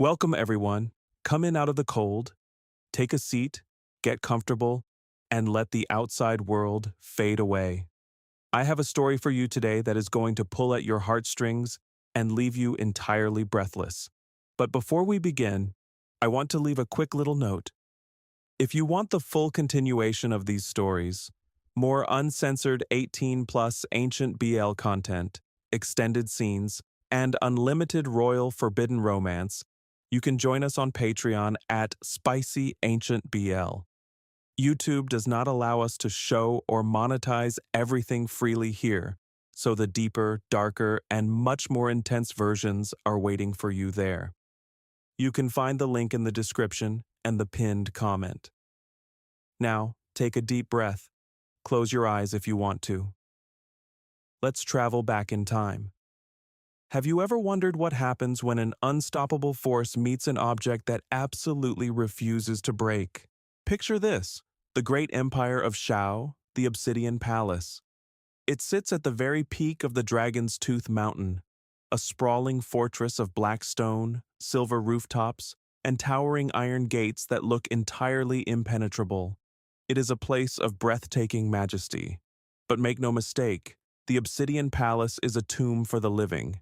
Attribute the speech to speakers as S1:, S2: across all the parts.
S1: Welcome, everyone. Come in out of the cold, take a seat, get comfortable, and let the outside world fade away. I have a story for you today that is going to pull at your heartstrings and leave you entirely breathless. But before we begin, I want to leave a quick little note. If you want the full continuation of these stories, more uncensored 18-plus ancient BL content, extended scenes, and unlimited royal forbidden romance, you can join us on Patreon at SpicyAncientBL. YouTube does not allow us to show or monetize everything freely here, so the deeper, darker, and much more intense versions are waiting for you there. You can find the link in the description and the pinned comment. Now, take a deep breath. Close your eyes if you want to. Let's travel back in time. Have you ever wondered what happens when an unstoppable force meets an object that absolutely refuses to break? Picture this, the great empire of Zhao, the Obsidian Palace. It sits at the very peak of the Dragon's Tooth Mountain, a sprawling fortress of black stone, silver rooftops, and towering iron gates that look entirely impenetrable. It is a place of breathtaking majesty. But make no mistake, the Obsidian Palace is a tomb for the living.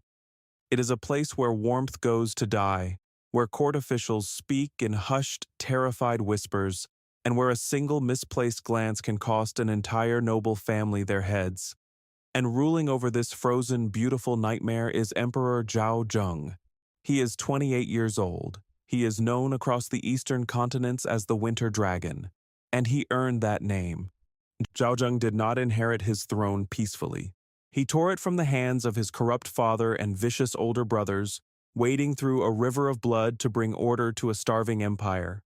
S1: It is a place where warmth goes to die, where court officials speak in hushed, terrified whispers, and where a single misplaced glance can cost an entire noble family their heads. And ruling over this frozen, beautiful nightmare is Emperor Zhao. He is 28 years old. He is known across the eastern continents as the Winter Dragon, and he earned that name. Zhao did not inherit his throne peacefully. He tore it from the hands of his corrupt father and vicious older brothers, wading through a river of blood to bring order to a starving empire.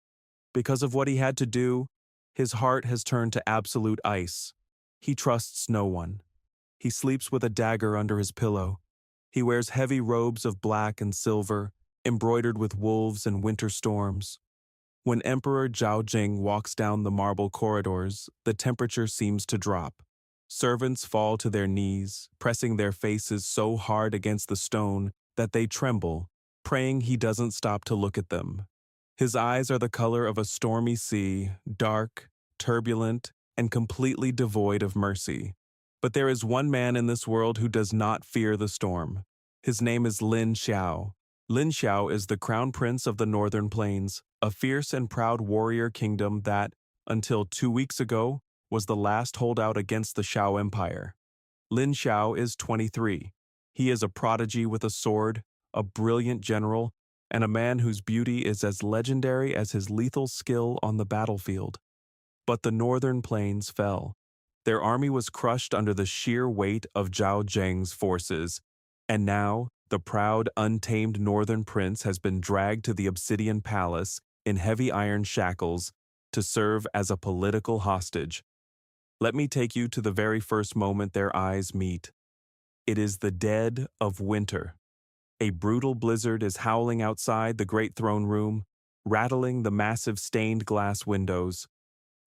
S1: Because of what he had to do, his heart has turned to absolute ice. He trusts no one. He sleeps with a dagger under his pillow. He wears heavy robes of black and silver, embroidered with wolves and winter storms. When Emperor Zhao walks down the marble corridors, the temperature seems to drop. Servants fall to their knees, pressing their faces so hard against the stone that they tremble, praying he doesn't stop to look at them. His eyes are the color of a stormy sea, dark, turbulent, and completely devoid of mercy. But there is one man in this world who does not fear the storm. His name is Lin Xiao. Lin Xiao is the crown prince of the Northern Plains, a fierce and proud warrior kingdom that, until 2 weeks ago, was the last holdout against the Zhao Empire. Lin Xiao is 23. He is a prodigy with a sword, a brilliant general, and a man whose beauty is as legendary as his lethal skill on the battlefield. But the Northern Plains fell. Their army was crushed under the sheer weight of Zhao Zheng's forces, and now the proud, untamed Northern Prince has been dragged to the Obsidian Palace in heavy iron shackles to serve as a political hostage. Let me take you to the very first moment their eyes meet. It is the dead of winter. A brutal blizzard is howling outside the great throne room, rattling the massive stained glass windows.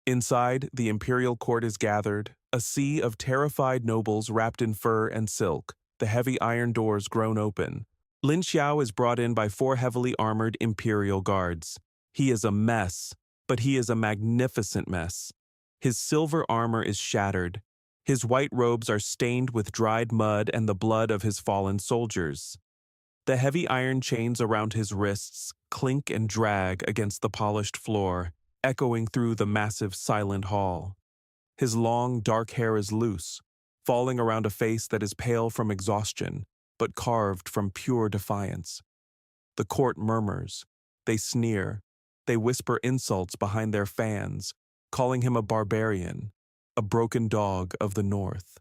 S1: Inside, the imperial court is gathered, a sea of terrified nobles wrapped in fur and silk, the heavy iron doors grown open. Lin Xiao is brought in by 4 heavily armored imperial guards. He is a mess, but he is a magnificent mess. His silver armor is shattered. His white robes are stained with dried mud and the blood of his fallen soldiers. The heavy iron chains around his wrists clink and drag against the polished floor, echoing through the massive silent hall. His long, dark hair is loose, falling around a face that is pale from exhaustion, but carved from pure defiance. The court murmurs. They sneer. They whisper insults behind their fans, calling him a barbarian, a broken dog of the north.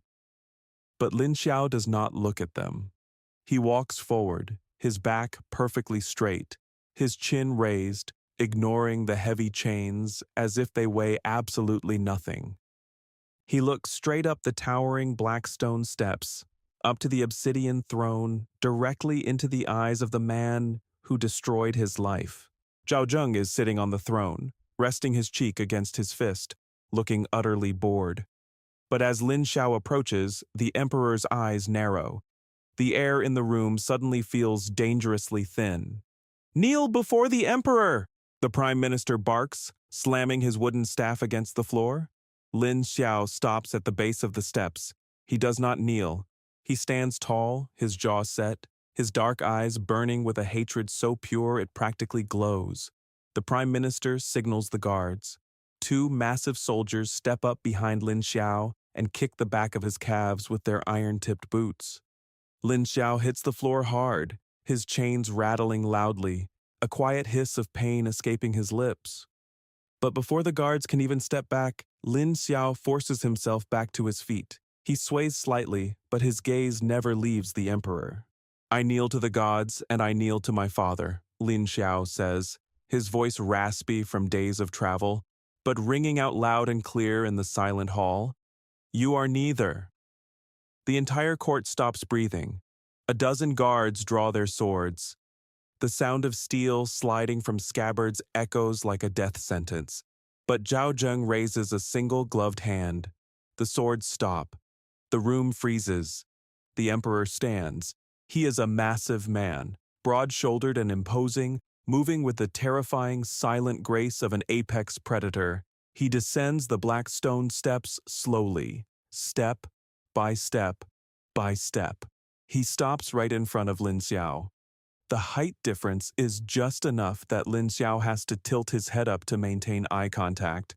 S1: But Lin Xiao does not look at them. He walks forward, his back perfectly straight, his chin raised, ignoring the heavy chains as if they weigh absolutely nothing. He looks straight up the towering black stone steps, up to the obsidian throne, directly into the eyes of the man who destroyed his life. Zhao is sitting on the throne, resting his cheek against his fist, looking utterly bored. But as Lin Xiao approaches, the emperor's eyes narrow. The air in the room suddenly feels dangerously thin. Kneel before the emperor! The prime minister barks, slamming his wooden staff against the floor. Lin Xiao stops at the base of the steps. He does not kneel. He stands tall, his jaw set, his dark eyes burning with a hatred so pure it practically glows. The prime minister signals the guards. Two massive soldiers step up behind Lin Xiao and kick the back of his calves with their iron-tipped boots. Lin Xiao hits the floor hard, his chains rattling loudly, a quiet hiss of pain escaping his lips. But before the guards can even step back, Lin Xiao forces himself back to his feet. He sways slightly, but his gaze never leaves the emperor. I kneel to the gods, and I kneel to my father, Lin Xiao says, his voice raspy from days of travel, but ringing out loud and clear in the silent hall. You are neither. The entire court stops breathing. A dozen guards draw their swords. The sound of steel sliding from scabbards echoes like a death sentence. But Zheng raises a single gloved hand. The swords stop. The room freezes. The emperor stands. He is a massive man, broad-shouldered and imposing, moving with the terrifying, silent grace of an apex predator. He descends the black stone steps slowly, step by step by step. He stops right in front of Lin Xiao. The height difference is just enough that Lin Xiao has to tilt his head up to maintain eye contact.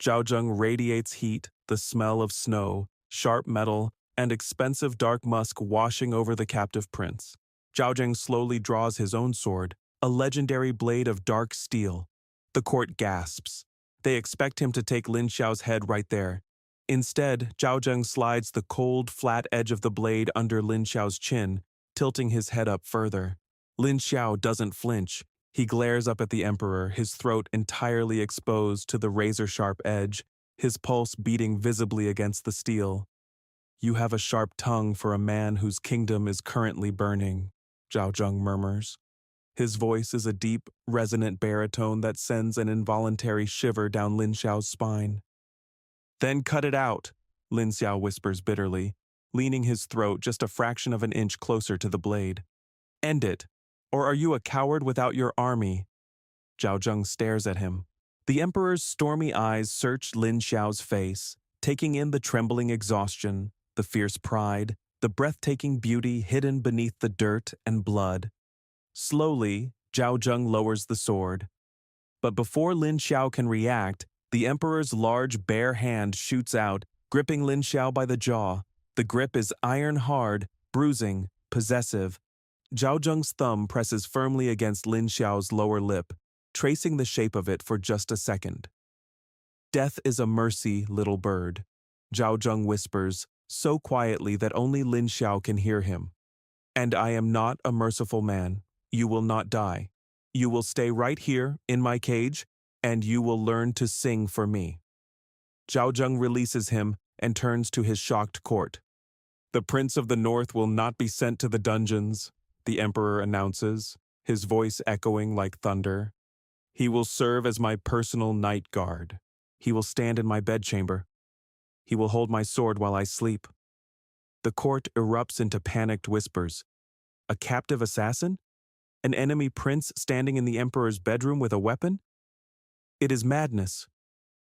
S1: Zheng radiates heat, the smell of snow, sharp metal, and expensive dark musk washing over the captive prince. Zheng slowly draws his own sword, a legendary blade of dark steel. The court gasps. They expect him to take Lin Xiao's head right there. Instead, Zheng slides the cold, flat edge of the blade under Lin Xiao's chin, tilting his head up further. Lin Xiao doesn't flinch. He glares up at the emperor, his throat entirely exposed to the razor-sharp edge, his pulse beating visibly against the steel. You have a sharp tongue for a man whose kingdom is currently burning, Zheng murmurs. His voice is a deep, resonant baritone that sends an involuntary shiver down Lin Xiao's spine. Then cut it out, Lin Xiao whispers bitterly, leaning his throat just a fraction of an inch closer to the blade. End it, or are you a coward without your army? Zheng stares at him. The emperor's stormy eyes search Lin Xiao's face, taking in the trembling exhaustion, the fierce pride, the breathtaking beauty hidden beneath the dirt and blood. Slowly, Zheng lowers the sword. But before Lin Xiao can react, the emperor's large bare hand shoots out, gripping Lin Xiao by the jaw. The grip is iron-hard, bruising, possessive. Zheng's thumb presses firmly against Lin Xiao's lower lip, tracing the shape of it for just a second. Death is a mercy, little bird, Zheng whispers, so quietly that only Lin Xiao can hear him. And I am not a merciful man. You will not die. You will stay right here, in my cage, and you will learn to sing for me. Zheng releases him and turns to his shocked court. The Prince of the North will not be sent to the dungeons, the emperor announces, his voice echoing like thunder. He will serve as my personal night guard. He will stand in my bedchamber. He will hold my sword while I sleep. The court erupts into panicked whispers. A captive assassin? An enemy prince standing in the emperor's bedroom with a weapon? It is madness.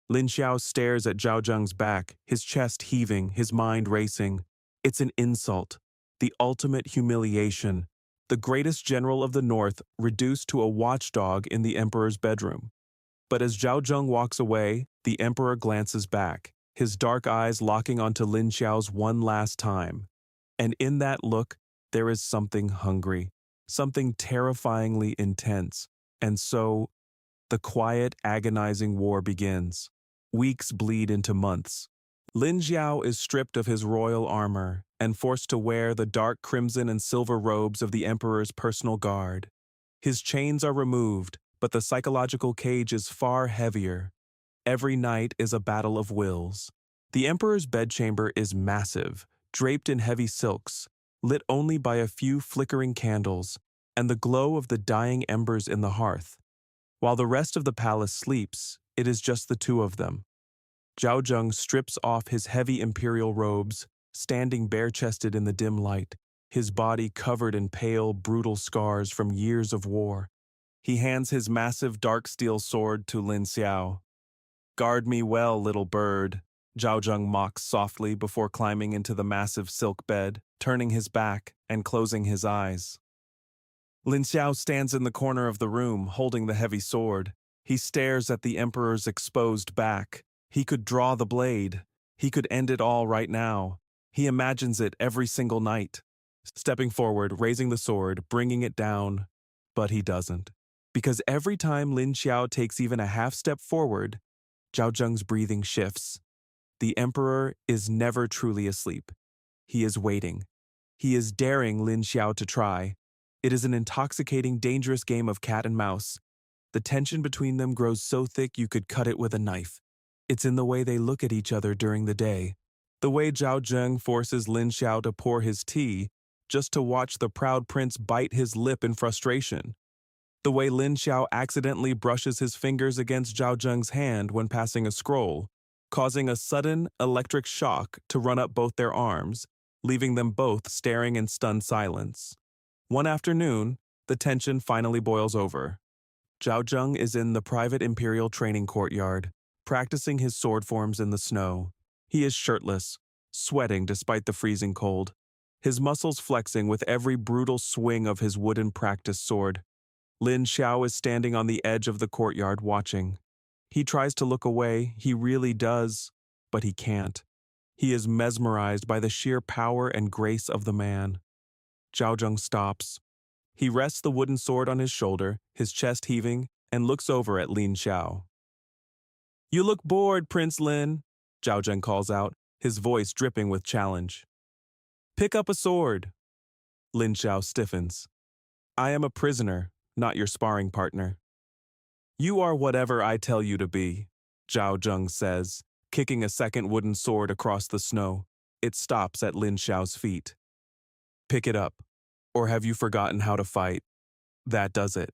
S1: Lin Xiao stares at Zheng's back, his chest heaving, his mind racing. It's an insult, the ultimate humiliation. The greatest general of the North reduced to a watchdog in the emperor's bedroom. But as Zheng walks away, the emperor glances back, his dark eyes locking onto Lin Xiao's one last time. And in that look, there is something hungry, something terrifyingly intense. And so, the quiet, agonizing war begins. Weeks bleed into months. Lin Xiao is stripped of his royal armor and forced to wear the dark crimson and silver robes of the emperor's personal guard. His chains are removed, but the psychological cage is far heavier. Every night is a battle of wills. The emperor's bedchamber is massive, draped in heavy silks, lit only by a few flickering candles and the glow of the dying embers in the hearth. While the rest of the palace sleeps, it is just the two of them. Zheng strips off his heavy imperial robes, standing bare-chested in the dim light, his body covered in pale, brutal scars from years of war. He hands his massive dark steel sword to Lin Xiao. "Guard me well, little bird," Zhao Zheng mocks softly before climbing into the massive silk bed, turning his back and closing his eyes. Lin Xiao stands in the corner of the room, holding the heavy sword. He stares at the Emperor's exposed back. He could draw the blade. He could end it all right now. He imagines it every single night. Stepping forward, raising the sword, bringing it down. But he doesn't. Because every time Lin Xiao takes even a half step forward, Zhao Zheng's breathing shifts. The Emperor is never truly asleep. He is waiting. He is daring Lin Xiao to try. It is an intoxicating, dangerous game of cat and mouse. The tension between them grows so thick you could cut it with a knife. It's in the way they look at each other during the day. The way Zhao Zheng forces Lin Xiao to pour his tea, just to watch the proud prince bite his lip in frustration. The way Lin Xiao accidentally brushes his fingers against Zhao Zheng's hand when passing a scroll, causing a sudden electric shock to run up both their arms, leaving them both staring in stunned silence. One afternoon, the tension finally boils over. Zhao Zheng is in the private imperial training courtyard, practicing his sword forms in the snow. He is shirtless, sweating despite the freezing cold, his muscles flexing with every brutal swing of his wooden practice sword. Lin Xiao is standing on the edge of the courtyard watching. He tries to look away, he really does, but he can't. He is mesmerized by the sheer power and grace of the man. Zhao Zheng stops. He rests the wooden sword on his shoulder, his chest heaving, and looks over at Lin Xiao. "You look bored, Prince Lin," Zhao Zheng calls out, his voice dripping with challenge. "Pick up a sword." Lin Xiao stiffens. "I am a prisoner, not your sparring partner." "You are whatever I tell you to be," Zhao Zheng says, kicking a second wooden sword across the snow. It stops at Lin Xiao's feet. "Pick it up, or have you forgotten how to fight?" That does it.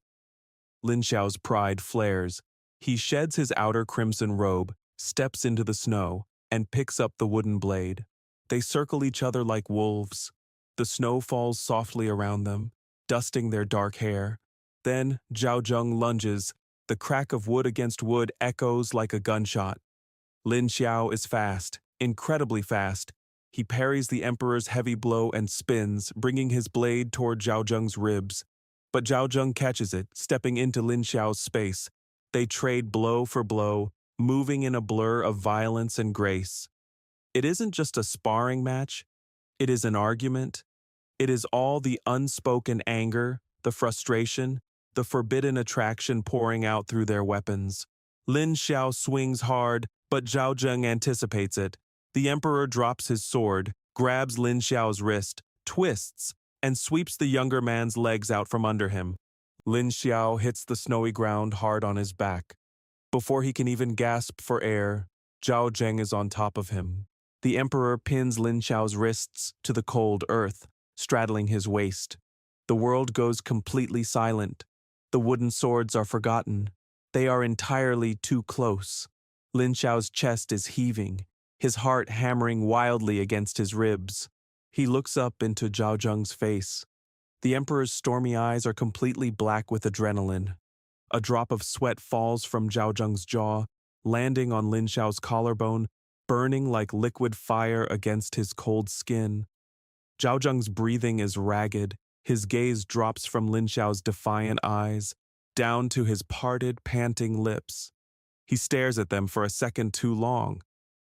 S1: Lin Xiao's pride flares. He sheds his outer crimson robe, steps into the snow, and picks up the wooden blade. They circle each other like wolves. The snow falls softly around them, dusting their dark hair. Then Zhao Zheng lunges. The crack of wood against wood echoes like a gunshot. Lin Xiao is fast, incredibly fast. He parries the Emperor's heavy blow and spins, bringing his blade toward Zhao Zheng's ribs. But Zhao Zheng catches it, stepping into Lin Xiao's space. They trade blow for blow, moving in a blur of violence and grace. It isn't just a sparring match. It is an argument. It is all the unspoken anger, the frustration, the forbidden attraction pouring out through their weapons. Lin Xiao swings hard, but Zhao Zheng anticipates it. The Emperor drops his sword, grabs Lin Xiao's wrist, twists, and sweeps the younger man's legs out from under him. Lin Xiao hits the snowy ground hard on his back. Before he can even gasp for air, Zhao Zheng is on top of him. The Emperor pins Lin Xiao's wrists to the cold earth, straddling his waist. The world goes completely silent. The wooden swords are forgotten. They are entirely too close. Lin Xiao's chest is heaving, his heart hammering wildly against his ribs. He looks up into Zhao Zheng's face. The Emperor's stormy eyes are completely black with adrenaline. A drop of sweat falls from Zhao Zheng's jaw, landing on Lin Xiao's collarbone, burning like liquid fire against his cold skin. Zhao Zheng's breathing is ragged. His gaze drops from Lin Xiao's defiant eyes, down to his parted, panting lips. He stares at them for a second too long.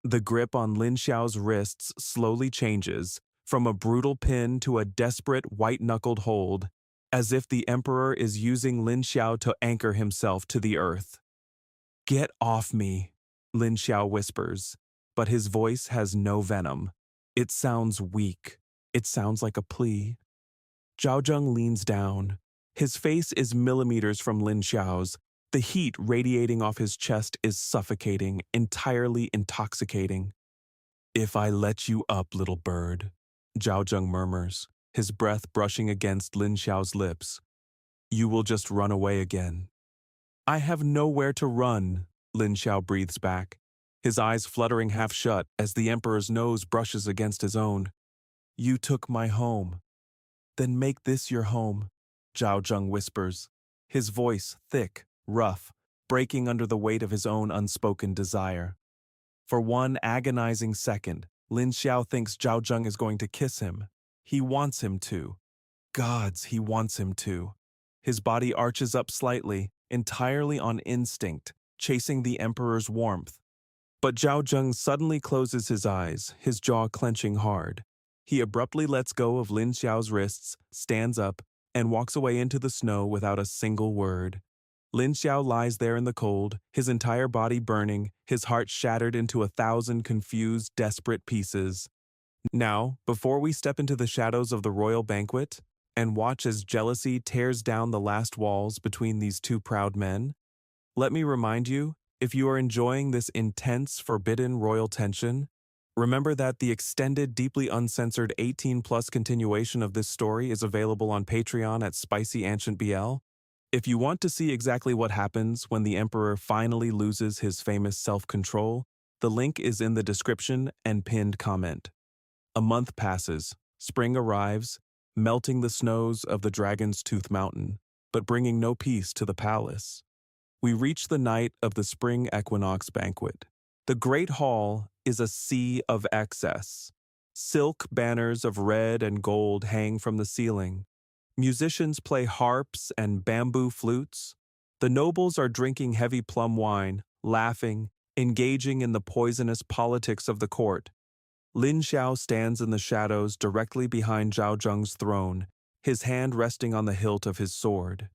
S1: The grip on Lin Xiao's wrists slowly changes, from a brutal pin to a desperate white-knuckled hold, as if the Emperor is using Lin Xiao to anchor himself to the earth. "Get off me," Lin Xiao whispers, but his voice has no venom. It sounds weak. It sounds like a plea. Zhao Zheng leans down. His face is millimeters from Lin Xiao's. The heat radiating off his chest is suffocating, entirely intoxicating. "If I let you up, little bird," Zhao Zheng murmurs, his breath brushing against Lin Xiao's lips, "you will just run away again." "I have nowhere to run," Lin Xiao breathes back, his eyes fluttering half shut as the Emperor's nose brushes against his own. "You took my home." "Then make this your home," Zhao Zheng whispers. his voice thick, rough, breaking under the weight of his own unspoken desire. For one agonizing second, Lin Xiao thinks Zhao Zheng is going to kiss him. He wants him to. Gods, he wants him to. His body arches up slightly, entirely on instinct, chasing the Emperor's warmth. But Zhao Zheng suddenly closes his eyes, his jaw clenching hard. He abruptly lets go of Lin Xiao's wrists, stands up, and walks away into the snow without a single word. Lin Xiao lies there in the cold, his entire body burning, his heart shattered into 1,000 confused, desperate pieces. Now, before we step into the shadows of the royal banquet, and watch as jealousy tears down the last walls between these two proud men, let me remind you, if you are enjoying this intense, forbidden royal tension, remember that the extended, deeply uncensored 18+ continuation of this story is available on Patreon at SpicyAncientBL. If you want to see exactly what happens when the Emperor finally loses his famous self-control, the link is in the description and pinned comment. A month passes, spring arrives, melting the snows of the Dragon's Tooth Mountain, but bringing no peace to the palace. We reach the night of the spring equinox banquet. The Great Hall is a sea of excess. Silk banners of red and gold hang from the ceiling. Musicians play harps and bamboo flutes. The nobles are drinking heavy plum wine, laughing, engaging in the poisonous politics of the court. Lin Xiao stands in the shadows directly behind Zhao Zheng's throne, his hand resting on the hilt of his sword.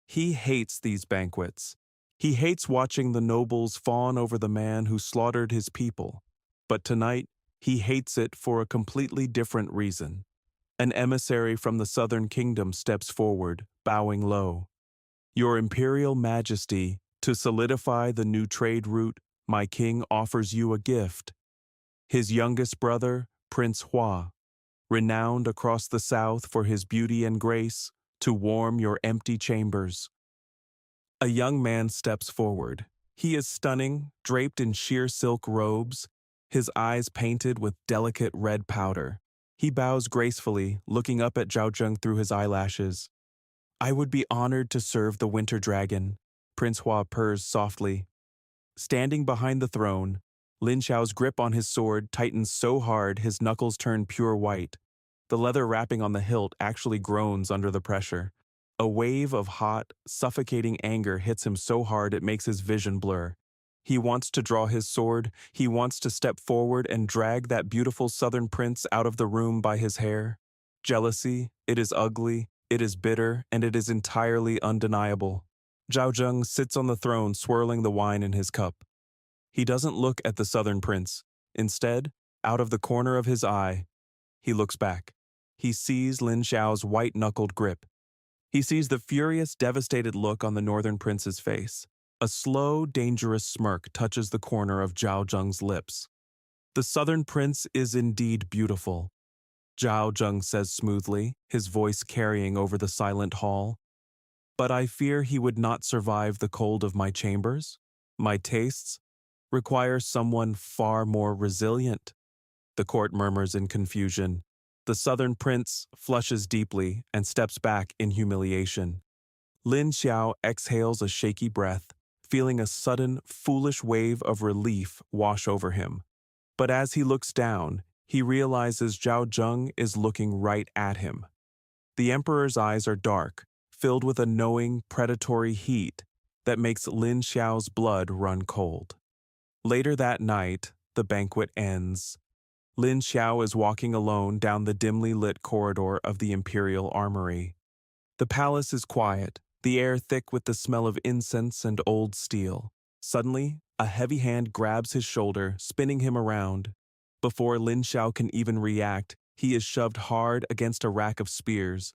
S1: He hates these banquets. He hates watching the nobles fawn over the man who slaughtered his people. But tonight, he hates it for a completely different reason. An emissary from the southern kingdom steps forward, bowing low. Your Imperial Majesty, to solidify the new trade route, my king offers you a gift. His youngest brother, Prince Hua, renowned across the south for his beauty and grace, to warm your empty chambers. A young man steps forward. He is stunning, draped in sheer silk robes, his eyes painted with delicate red powder. He bows gracefully, looking up at Zhao Zheng through his eyelashes. I would be honored to serve the Winter Dragon, Prince Hua purrs softly. Standing behind the throne, Lin Xiao's grip on his sword tightens so hard his knuckles turn pure white. The leather wrapping on the hilt actually groans under the pressure. A wave of hot, suffocating anger hits him so hard it makes his vision blur. He wants to draw his sword, he wants to step forward and drag that beautiful southern prince out of the room by his hair. Jealousy, it is ugly, it is bitter, and it is entirely undeniable. Zhao Zheng sits on the throne swirling the wine in his cup. He doesn't look at the southern prince. Instead, out of the corner of his eye, he looks back. He sees Lin Xiao's white-knuckled grip. He sees the furious, devastated look on the northern prince's face. A slow, dangerous smirk touches the corner of Zhao Zheng's lips. The southern prince is indeed beautiful, Zhao Zheng says smoothly, his voice carrying over the silent hall. But I fear he would not survive the cold of my chambers. My tastes require someone far more resilient. The court murmurs in confusion. The southern prince flushes deeply and steps back in humiliation. Lin Xiao exhales a shaky breath, feeling a sudden, foolish wave of relief wash over him. But as he looks down, he realizes Zhao Zheng is looking right at him. The Emperor's eyes are dark, filled with a knowing, predatory heat that makes Lin Xiao's blood run cold. Later that night, the banquet ends. Lin Xiao is walking alone down the dimly lit corridor of the Imperial Armory. The palace is quiet, the air thick with the smell of incense and old steel. Suddenly, a heavy hand grabs his shoulder, spinning him around. Before Lin Xiao can even react, he is shoved hard against a rack of spears.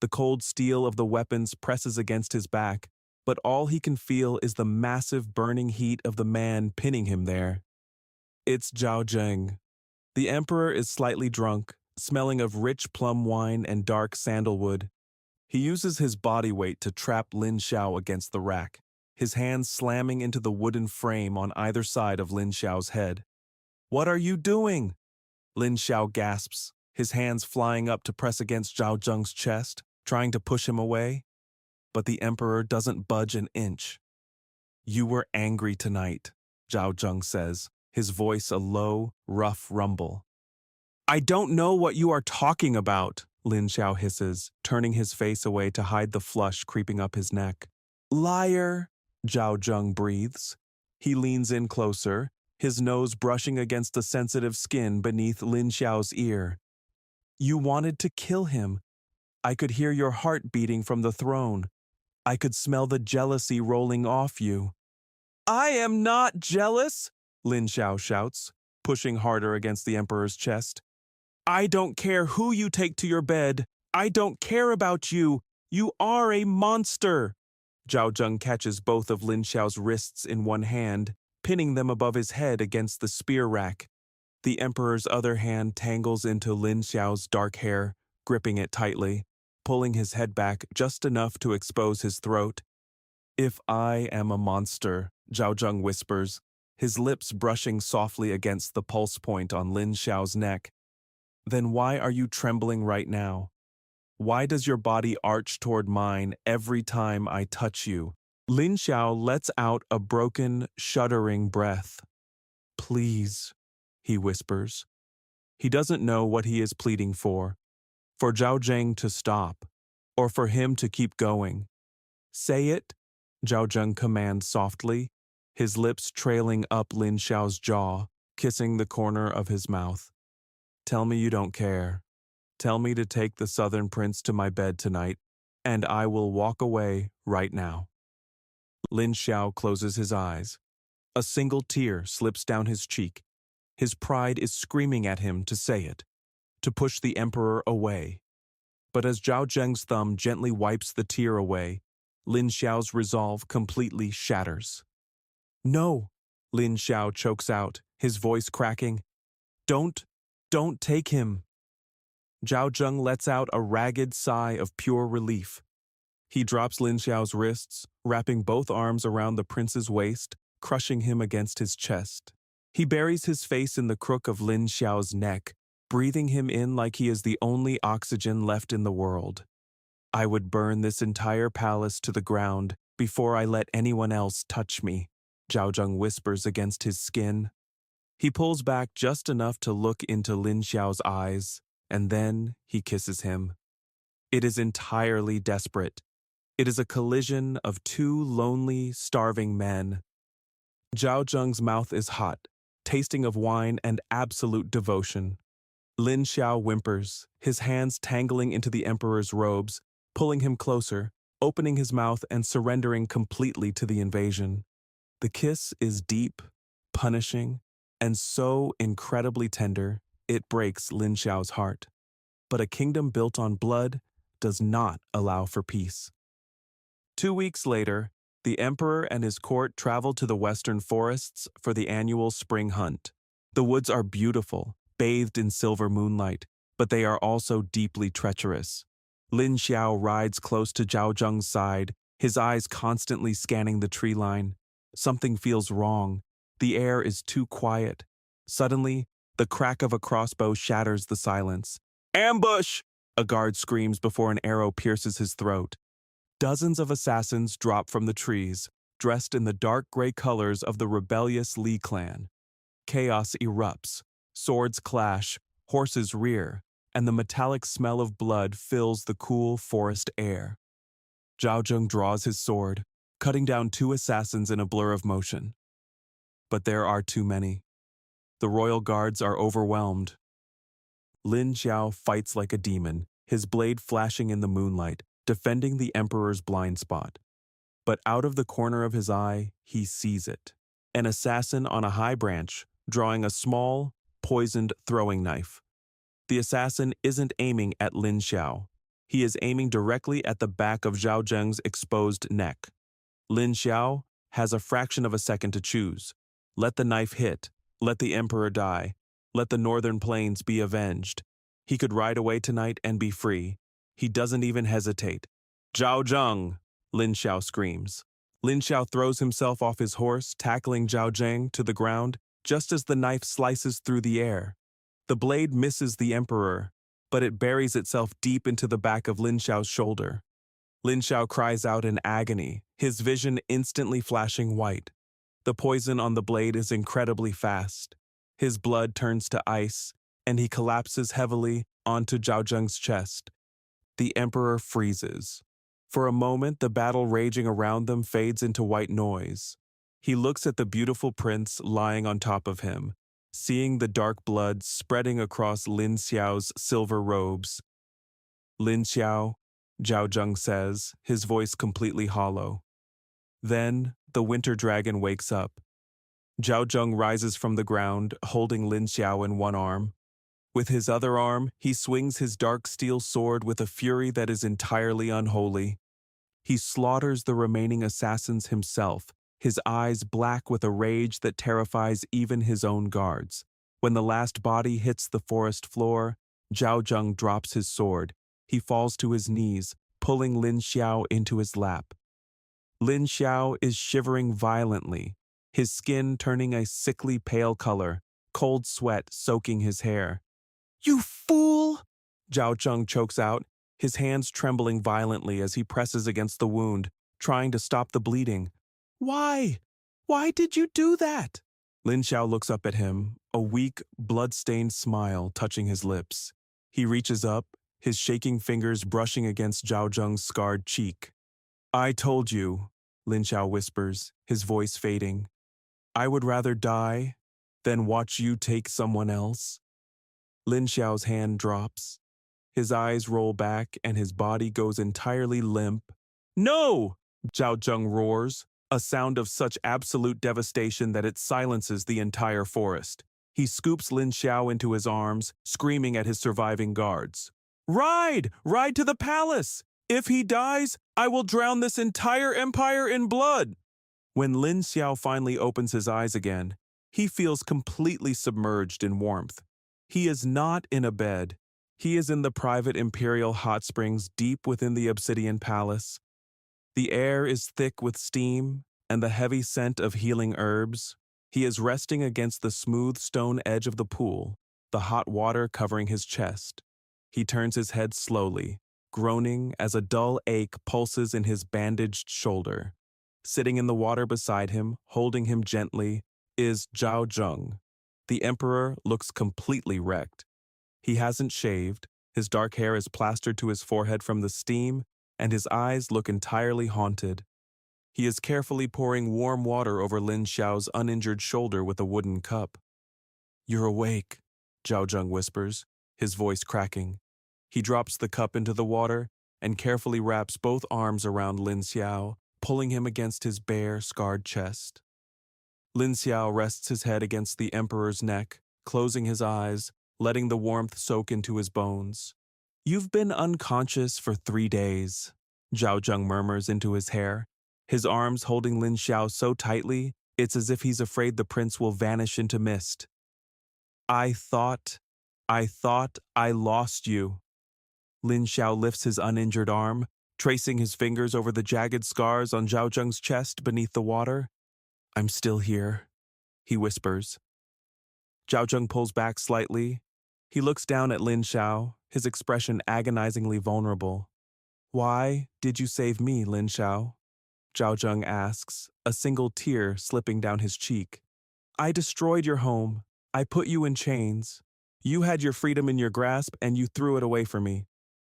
S1: The cold steel of the weapons presses against his back, but all he can feel is the massive burning heat of the man pinning him there. It's Zhao Zheng. The Emperor is slightly drunk, smelling of rich plum wine and dark sandalwood. He uses his body weight to trap Lin Xiao against the rack, his hands slamming into the wooden frame on either side of Lin Xiao's head. What are you doing? Lin Xiao gasps, his hands flying up to press against Zhao Zheng's chest, trying to push him away. but the emperor doesn't budge an inch. "You were angry tonight," Zhao Zheng says, his voice a low, rough rumble. "I don't know what you are talking about," Lin Xiao hisses, turning his face away to hide the flush creeping up his neck. "Liar," Zhao Zheng breathes. He leans in closer, his nose brushing against the sensitive skin beneath Lin Xiao's ear. "You wanted to kill him. I could hear your heart beating from the throne. I could smell the jealousy rolling off you." "I am not jealous," Lin Xiao shouts, pushing harder against the emperor's chest. "I don't care who you take to your bed. I don't care about you. You are a monster." Zhao Zheng catches both of Lin Xiao's wrists in one hand, pinning them above his head against the spear rack. The emperor's other hand tangles into Lin Xiao's dark hair, gripping it tightly, pulling his head back just enough to expose his throat. "If I am a monster," Zhao Zheng whispers, his lips brushing softly against the pulse point on Lin Xiao's neck, "then why are you trembling right now? Why does your body arch toward mine every time I touch you?" Lin Xiao lets out a broken, shuddering breath. "Please," he whispers. He doesn't know what he is pleading for Zhao Zheng to stop, or for him to keep going. "Say it," Zhao Zheng commands softly, his lips trailing up Lin Xiao's jaw, kissing the corner of his mouth. "Tell me you don't care. Tell me to take the southern prince to my bed tonight, and I will walk away right now." Lin Xiao closes his eyes. A single tear slips down his cheek. His pride is screaming at him to say it, to push the emperor away. But as Zhao Zheng's thumb gently wipes the tear away, Lin Xiao's resolve completely shatters. "No," Lin Xiao chokes out, his voice cracking. Don't take him." Zhao Zheng lets out a ragged sigh of pure relief. He drops Lin Xiao's wrists, wrapping both arms around the prince's waist, crushing him against his chest. He buries his face in the crook of Lin Xiao's neck, breathing him in like he is the only oxygen left in the world. "I would burn this entire palace to the ground before I let anyone else touch me," Zhao Zheng whispers against his skin. He pulls back just enough to look into Lin Xiao's eyes, and then he kisses him. It is entirely desperate. It is a collision of two lonely, starving men. Zhao Zheng's mouth is hot, tasting of wine and absolute devotion. Lin Xiao whimpers, his hands tangling into the emperor's robes, pulling him closer, opening his mouth and surrendering completely to the invasion. The kiss is deep, punishing, and so incredibly tender, it breaks Lin Xiao's heart. But a kingdom built on blood does not allow for peace. 2 weeks later, the emperor and his court travel to the western forests for the annual spring hunt. The woods are beautiful, bathed in silver moonlight, but they are also deeply treacherous. Lin Xiao rides close to Zhao Zheng's side, his eyes constantly scanning the tree line. Something feels wrong. The air is too quiet. Suddenly, the crack of a crossbow shatters the silence. "Ambush!" a guard screams before an arrow pierces his throat. Dozens of assassins drop from the trees, dressed in the dark gray colors of the rebellious Li clan. Chaos erupts, swords clash, horses rear, and the metallic smell of blood fills the cool forest air. Zhao Zheng draws his sword, cutting down 2 assassins in a blur of motion. But there are too many. The royal guards are overwhelmed. Lin Xiao fights like a demon, his blade flashing in the moonlight, defending the emperor's blind spot. But out of the corner of his eye, he sees it. An assassin on a high branch, drawing a small, poisoned throwing knife. The assassin isn't aiming at Lin Xiao. He is aiming directly at the back of Zhao Zheng's exposed neck. Lin Xiao has a fraction of a second to choose. Let the knife hit. Let the emperor die. Let the northern plains be avenged. He could ride away tonight and be free. He doesn't even hesitate. "Zhao Zheng!" Lin Xiao screams. Lin Xiao throws himself off his horse, tackling Zhao Zheng to the ground just as the knife slices through the air. The blade misses the emperor, but it buries itself deep into the back of Lin Xiao's shoulder. Lin Xiao cries out in agony, his vision instantly flashing white. The poison on the blade is incredibly fast. His blood turns to ice, and he collapses heavily onto Zhao Zheng's chest. The Emperor freezes. For a moment, the battle raging around them fades into white noise. He looks at the beautiful prince lying on top of him, seeing the dark blood spreading across Lin Xiao's silver robes. Lin Xiao, Zhao Zheng says, his voice completely hollow. Then, the winter dragon wakes up. Zhao Zheng rises from the ground, holding Lin Xiao in one arm. With his other arm, he swings his dark steel sword with a fury that is entirely unholy. He slaughters the remaining assassins himself, his eyes black with a rage that terrifies even his own guards. When the last body hits the forest floor, Zhao Zheng drops his sword. He falls to his knees, pulling Lin Xiao into his lap. Lin Xiao is shivering violently, his skin turning a sickly pale color, cold sweat soaking his hair. "You fool!" Zhao Zheng chokes out, his hands trembling violently as he presses against the wound, trying to stop the bleeding. "Why? Why did you do that?" Lin Xiao looks up at him, a weak, blood-stained smile touching his lips. He reaches up, his shaking fingers brushing against Zhao Zheng's scarred cheek. "I told you," Lin Xiao whispers, his voice fading. "I would rather die than watch you take someone else." Lin Xiao's hand drops. His eyes roll back and his body goes entirely limp. "No!" Zhao Zheng roars, a sound of such absolute devastation that it silences the entire forest. He scoops Lin Xiao into his arms, screaming at his surviving guards. "Ride! Ride to the palace! If he dies, I will drown this entire empire in blood!" When Lin Xiao finally opens his eyes again, he feels completely submerged in warmth. He is not in a bed. He is in the private imperial hot springs deep within the obsidian palace. The air is thick with steam and the heavy scent of healing herbs. He is resting against the smooth stone edge of the pool, the hot water covering his chest. He turns his head slowly, groaning as a dull ache pulses in his bandaged shoulder. Sitting in the water beside him, holding him gently, is Zhao Zheng. The emperor looks completely wrecked. He hasn't shaved, his dark hair is plastered to his forehead from the steam, and his eyes look entirely haunted. He is carefully pouring warm water over Lin Xiao's uninjured shoulder with a wooden cup. "You're awake," Zhao Zheng whispers, his voice cracking. He drops the cup into the water and carefully wraps both arms around Lin Xiao, pulling him against his bare, scarred chest. Lin Xiao rests his head against the emperor's neck, closing his eyes, letting the warmth soak into his bones. "You've been unconscious for 3 days," Zhao Zheng murmurs into his hair, his arms holding Lin Xiao so tightly, it's as if he's afraid the prince will vanish into mist. I thought I lost you." Lin Xiao lifts his uninjured arm, tracing his fingers over the jagged scars on Zhao Zheng's chest beneath the water. "I'm still here," he whispers. Zhao Zheng pulls back slightly. He looks down at Lin Xiao, his expression agonizingly vulnerable. "Why did you save me, Lin Xiao?" Zhao Zheng asks, a single tear slipping down his cheek. "I destroyed your home. I put you in chains. You had your freedom in your grasp and you threw it away from me.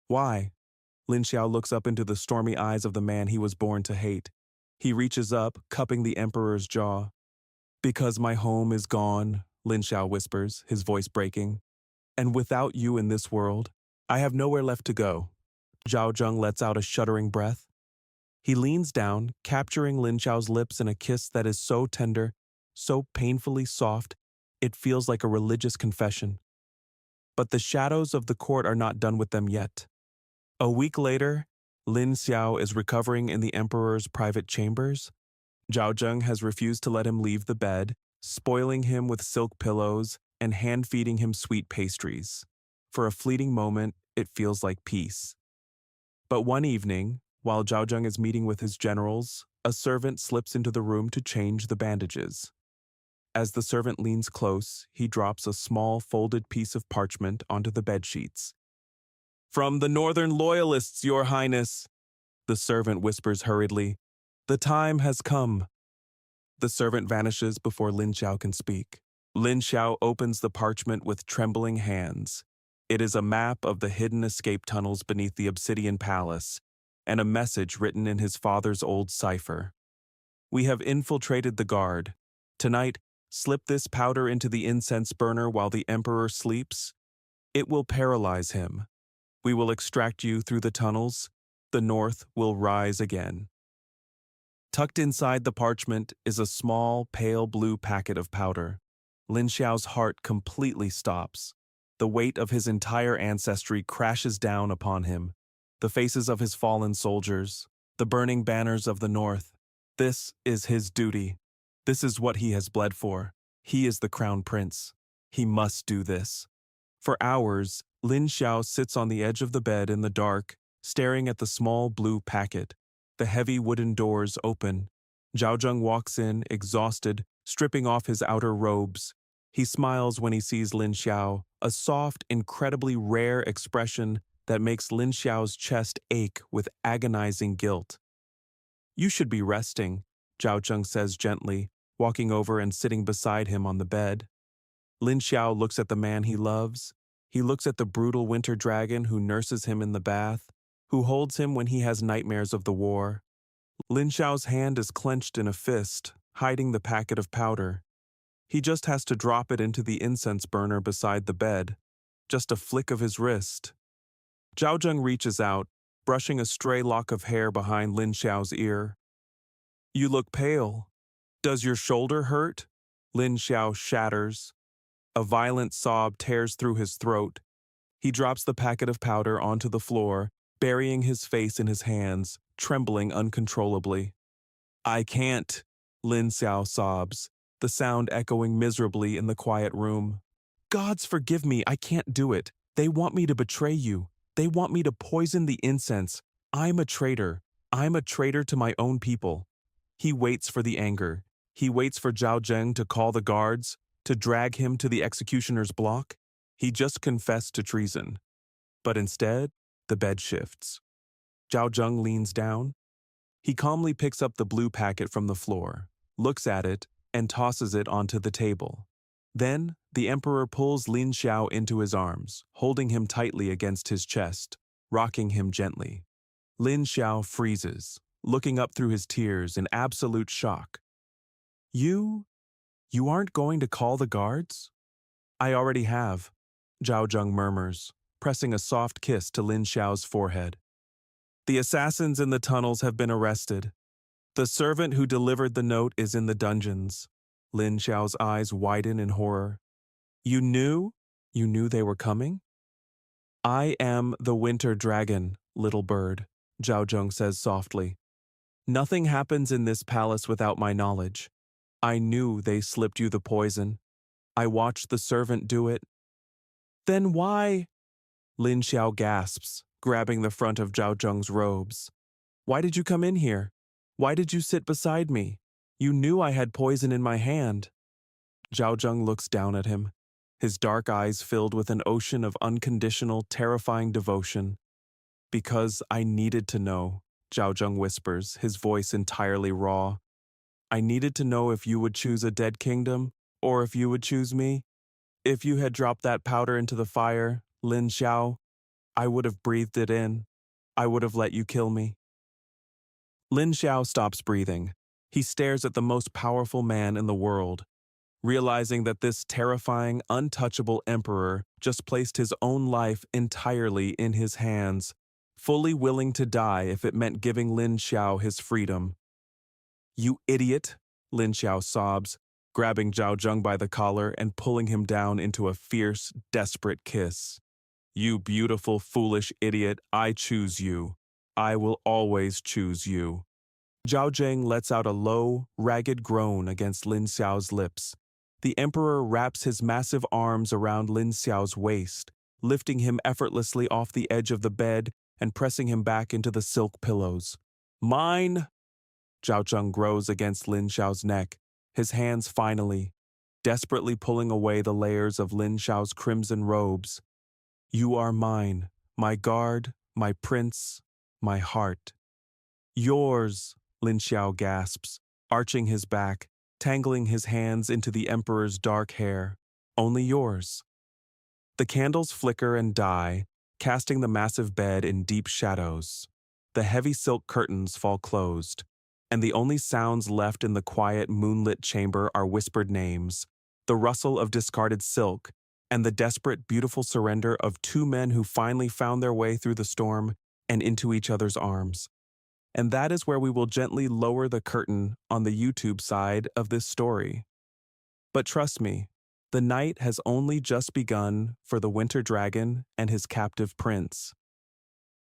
S1: Why?" Lin Xiao looks up into the stormy eyes of the man he was born to hate. He reaches up, cupping the emperor's jaw. "Because my home is gone," Lin Xiao whispers, his voice breaking. "And without you in this world, I have nowhere left to go." Zhao Zheng lets out a shuddering breath. He leans down, capturing Lin Xiao's lips in a kiss that is so tender, so painfully soft, it feels like a religious confession. But the shadows of the court are not done with them yet. A week later, Lin Xiao is recovering in the emperor's private chambers. Zhao Zheng has refused to let him leave the bed, spoiling him with silk pillows and hand-feeding him sweet pastries. For a fleeting moment, it feels like peace. But one evening, while Zhao Zheng is meeting with his generals, a servant slips into the room to change the bandages. As the servant leans close, he drops a small folded piece of parchment onto the bedsheets. "From the Northern Loyalists, Your Highness." The servant whispers hurriedly, "The time has come." The servant vanishes before Lin Xiao can speak. Lin Xiao opens the parchment with trembling hands. It is a map of the hidden escape tunnels beneath the obsidian palace, and a message written in his father's old cipher. "We have infiltrated the guard. Tonight, slip this powder into the incense burner while the Emperor sleeps. It will paralyze him. We will extract you through the tunnels. The north will rise again." Tucked inside the parchment is a small, pale blue packet of powder. Lin Xiao's heart completely stops. The weight of his entire ancestry crashes down upon him. The faces of his fallen soldiers, the burning banners of the north. This is his duty. This is what he has bled for. He is the crown prince. He must do this. For hours, Lin Xiao sits on the edge of the bed in the dark, staring at the small blue packet. The heavy wooden doors open. Zhao Zheng walks in, exhausted, stripping off his outer robes. He smiles when he sees Lin Xiao, a soft, incredibly rare expression that makes Lin Xiao's chest ache with agonizing guilt. "You should be resting," Zhao Zheng says gently, walking over and sitting beside him on the bed. Lin Xiao looks at the man he loves. He looks at the brutal winter dragon who nurses him in the bath, who holds him when he has nightmares of the war. Lin Xiao's hand is clenched in a fist, hiding the packet of powder. He just has to drop it into the incense burner beside the bed. Just a flick of his wrist. Zhao Zheng reaches out, brushing a stray lock of hair behind Lin Xiao's ear. "You look pale. Does your shoulder hurt?" Lin Xiao shatters. A violent sob tears through his throat. He drops the packet of powder onto the floor, burying his face in his hands, trembling uncontrollably. "I can't," Lin Xiao sobs, the sound echoing miserably in the quiet room. "Gods forgive me, I can't do it. They want me to betray you. They want me to poison the incense. I'm a traitor. I'm a traitor to my own people." He waits for the anger. He waits for Zhao Zheng to call the guards, to drag him to the executioner's block. He just confessed to treason. But instead, the bed shifts. Zhao Zheng leans down. He calmly picks up the blue packet from the floor, looks at it, and tosses it onto the table. Then, the Emperor pulls Lin Xiao into his arms, holding him tightly against his chest, rocking him gently. Lin Xiao freezes, looking up through his tears in absolute shock. You aren't going to call the guards?" "I already have," Zhao Zheng murmurs, pressing a soft kiss to Lin Xiao's forehead. "The assassins in the tunnels have been arrested. The servant who delivered the note is in the dungeons." Lin Xiao's eyes widen in horror. "You knew? You knew they were coming?" "I am the winter dragon, little bird," Zhao Zheng says softly. "Nothing happens in this palace without my knowledge. I knew they slipped you the poison. I watched the servant do it." "Then why?" Lin Xiao gasps, grabbing the front of Zhao Zheng's robes. "Why did you come in here? Why did you sit beside me? You knew I had poison in my hand." Zhao Zheng looks down at him, his dark eyes filled with an ocean of unconditional, terrifying devotion. "Because I needed to know," Zhao Zheng whispers, his voice entirely raw. "I needed to know if you would choose a dead kingdom, or if you would choose me. If you had dropped that powder into the fire, Lin Xiao, I would have breathed it in. I would have let you kill me." Lin Xiao stops breathing. He stares at the most powerful man in the world, realizing that this terrifying, untouchable emperor just placed his own life entirely in his hands, fully willing to die if it meant giving Lin Xiao his freedom. "You idiot," Lin Xiao sobs, grabbing Zhao Zheng by the collar and pulling him down into a fierce, desperate kiss. "You beautiful, foolish idiot, I choose you. I will always choose you." Zhao Zheng lets out a low, ragged groan against Lin Xiao's lips. The Emperor wraps his massive arms around Lin Xiao's waist, lifting him effortlessly off the edge of the bed and pressing him back into the silk pillows. "Mine!" Zhao Zheng grows against Lin Xiao's neck, his hands finally, desperately pulling away the layers of Lin Xiao's crimson robes. "You are mine, my guard, my prince, my heart." Yours, Lin Xiao gasps, arching his back, tangling his hands into the Emperor's dark hair. Only yours. The candles flicker and die, casting the massive bed in deep shadows. The heavy silk curtains fall closed, and the only sounds left in the quiet, moonlit chamber are whispered names, the rustle of discarded silk, and the desperate, beautiful surrender of two men who finally found their way through the storm and into each other's arms. And that is where we will gently lower the curtain on the YouTube side of this story. But trust me, the night has only just begun for the Winter Dragon and his captive prince.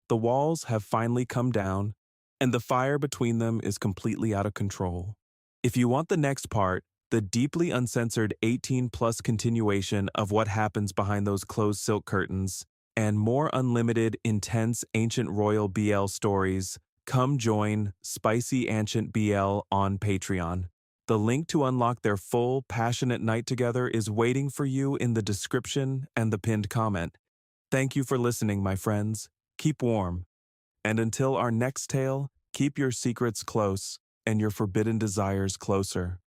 S1: The walls have finally come down, and the fire between them is completely out of control. If you want the next part, the deeply uncensored 18-plus continuation of what happens behind those closed silk curtains, and more unlimited, intense ancient royal BL stories, come join SpicyAncientBL on Patreon. The link to unlock their full, passionate night together is waiting for you in the description and the pinned comment. Thank you for listening, my friends. Keep warm. And until our next tale, keep your secrets close and your forbidden desires closer.